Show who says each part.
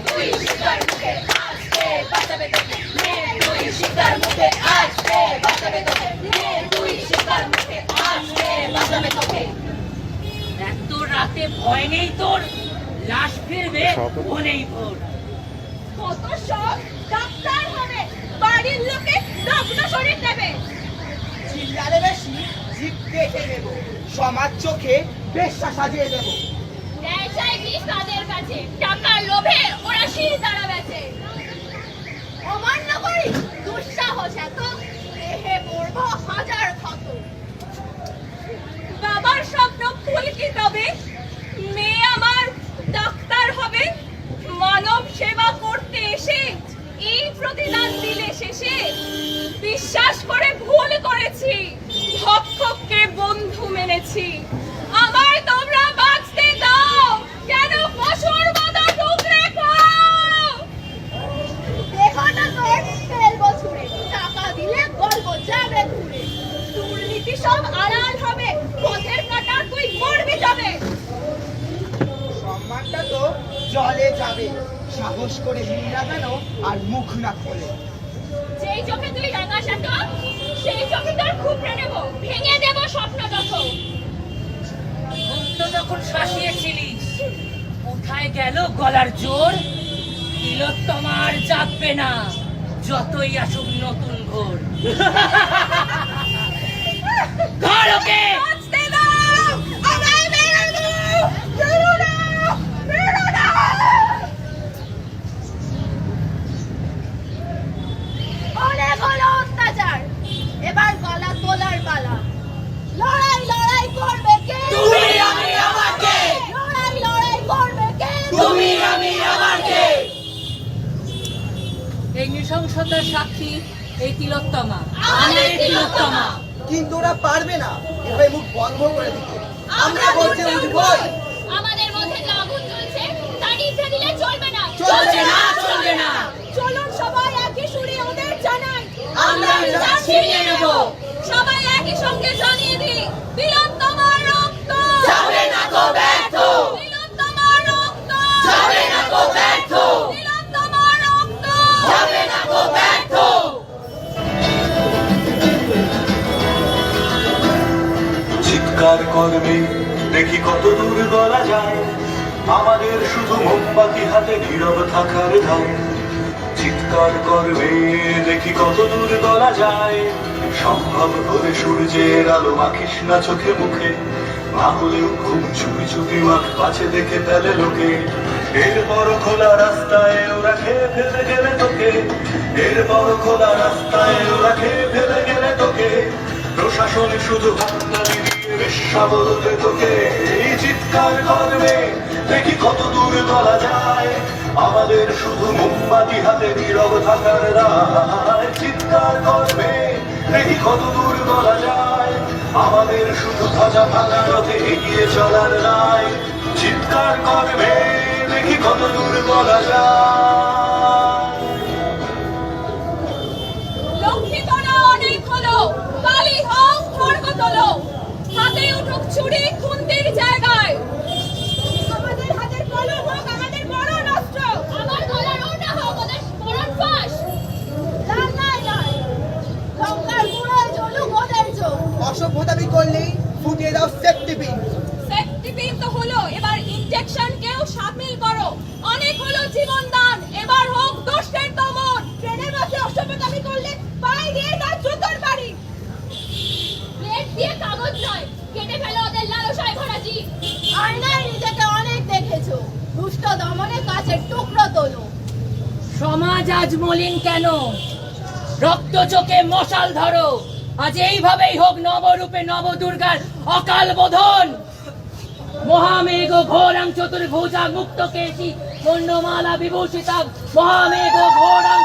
Speaker 1: তুই শিকার মুখে আজকে বাঁচাবে তোকে, নে তুই শিকার মুখে আজকে বাঁচাবে তোকে, নে তুই শিকার মুখে আজকে বাঁচাবে তোকে।
Speaker 2: এত রাতে ভয় নেই তোর, লাশ ফিরবে বলেই ভোর।
Speaker 1: কত শখ ডাক্তার হবে, বাড়ির লোকে দগ্ধ শরীর দেবে।
Speaker 3: চিল্লালে বেশি জিভ কেটে দেব, সমাজ চোখে বেশ্যা সাজিয়ে দেব।
Speaker 1: ন্যায় চাই বিষ তাদের কাছে, টাকার লোভে ওরা শির দ্বারা বেচে। অমান্য করি দুঃসাহস এত, দেহে পড়ব হাজার ক্ষত। বাবার স্বপ্ন ফুল কি তবে, মেয়ে আমার ডাক্তার হবে। মানব সেবা করতে এসে এই প্রতিদান দিলে শেষে, বিশ্বাস করে ভুল করেছি, ভক্ষককে বন্ধু মেনেছি। আমায় তোমরা বাঁচতে দাও, কেন পশুর মতো টুকরে খাও? দেখো না তোর ফেলবো ছুঁড়ে, টাকা দিলে গল্প যাবে ঘুরে। দুর্নীতি সব আড়াল হবে, পথের কাটা তুই করবি যাবে।
Speaker 3: সম্মানটা তো জলে যাবে, সাহস করে হিল লাগানো আর মুখ না খোলে।
Speaker 1: যেই চোখে তুই রাঙা সাটো, সেই চোখে তোর খুপড়ে নেব, ভেঙে দেব স্বপ্ন যত।
Speaker 2: মুক্ত যখন শাসিয়েছিলিস, কোথায় গেল গলার জোর? তিলোত্তমার জাগবে না, যতই আসুক নতুন ঘোর। ধর ওকে!
Speaker 1: বাঁচতে দাও, আমায় মেরে দাও, মেরো না, মেরো না। অনেক হলো অত্যাচার, এবার গলা তোলার পালা। লড়াই লড়াই করবে কে?
Speaker 2: তুমি আমি আমার কে?
Speaker 1: লড়াই লড়াই করবে কে?
Speaker 2: তুমি আমি আমার কে? এই নৃশংসতার সাক্ষী এই তিলোত্তমা,
Speaker 1: আমাদের তিলোত্তমা।
Speaker 3: কিন্তু ওরা পারবে না এভাবে মুখ বন্ধ করে দিতে। আমরা বলতে উঠবই।
Speaker 1: আমাদের মধ্যে যে আগুন জ্বলছে তা নিভে দিলে চলবে না।
Speaker 2: চলবে না, চলবে না।
Speaker 1: চলুন সবাই একই সুরে ওদের জানাই,
Speaker 2: আমরা যা ছিনিয়ে নেব।
Speaker 1: সবাই একই সঙ্গে জানিয়ে দিই, তিলোত্তমার রক্ত
Speaker 2: যাবে না গো ব্যর্থ,
Speaker 1: তিলোত্তমার রক্ত
Speaker 2: যাবে না গো ব্যর্থ,
Speaker 1: তিলোত্তমার রক্ত
Speaker 2: যাবে না গো ব্যর্থ।
Speaker 4: চিৎকার করবে দেখি কত দূর গলা যায়, আমাদের শুধু মোমবাতি হাতে নীরব থাকার দায়। চিৎকার করবে দেখি কত দূর গলা যায়, সম্ভব হলে সূর্যের আলো মাখিস না চোখে মুখে, না হলেও ঘুম চুপি চুপি মাখ পাছে দেখে ফেলে লোকে। এরপর খোলা রাস্তায় ওরা খেয়ে ফেলে গেলে তোকে, এরপর খোলা রাস্তায় ওরা খেয়ে ফেলে গেলে তোকে। প্রশাসন শুধু হাততালি দিয়ে বেশ্যা বলতে তোকে। এই চিৎকার করবে দেখি কত দূর গলা যায়, আমাদের শুধু মোমবাতি হাতে নীরব থাকার রায়। চিৎকার করবে দেখি কত দূর গলা যায়, আমাদের শুধু ধ্বজা ভাঙা রথে এগিয়ে চলার রায়। চিৎকার করবে দেখি কত দূর গলা যায়।
Speaker 1: লক্ষ্মী তোরা অনেক হলো, কালি হোক খড়গ তোলো, হাতে উঠুক ছুরি খুন্তির জায়গায়। আমাদের হাতের কলম হোক আমাদের বড় অস্ত্র, আমার গলার ওটা হোক ওদের মরণ ফাঁস। রান্নায় নয়, লঙ্কার গুঁড়োয় জ্বলুক ওদের চোখ।
Speaker 3: অসভ্যতামি করলেই ফুটিয়ে দাও সেফটি পিন।
Speaker 1: সেফটি পিন তো হলো, এবার ইনজেকশন কেউ সামিল করো। অনেক হলো জীবন দান, এবার হোক দুষ্টের দমন। ট্রেনের মাঝে অসভ্যতামি করলে পায়ে দিয়ে তার জুতোর বাড়ি। প্লেট দিয়ে কাগজ নয়, কেটে ফেলো ওদের লালসায় ভরা জিভ। আয়নায় নিজেকে অনেক দেখেছো, দুষ্ট দমনে কাছের টুকরো তোলো।
Speaker 2: সমাজ আজ মলিন কেন? রক্ত চোখে মশাল ধরো, আজ এইভাবেই হোক নবরূপে নব দুর্গার অকাল বোধন। মহামেঘ ঘোরাং চতুর্ভুজা মুক্ত কেশী বর্ণমালা বিভূষিতা, মহামেঘ ঘোরাং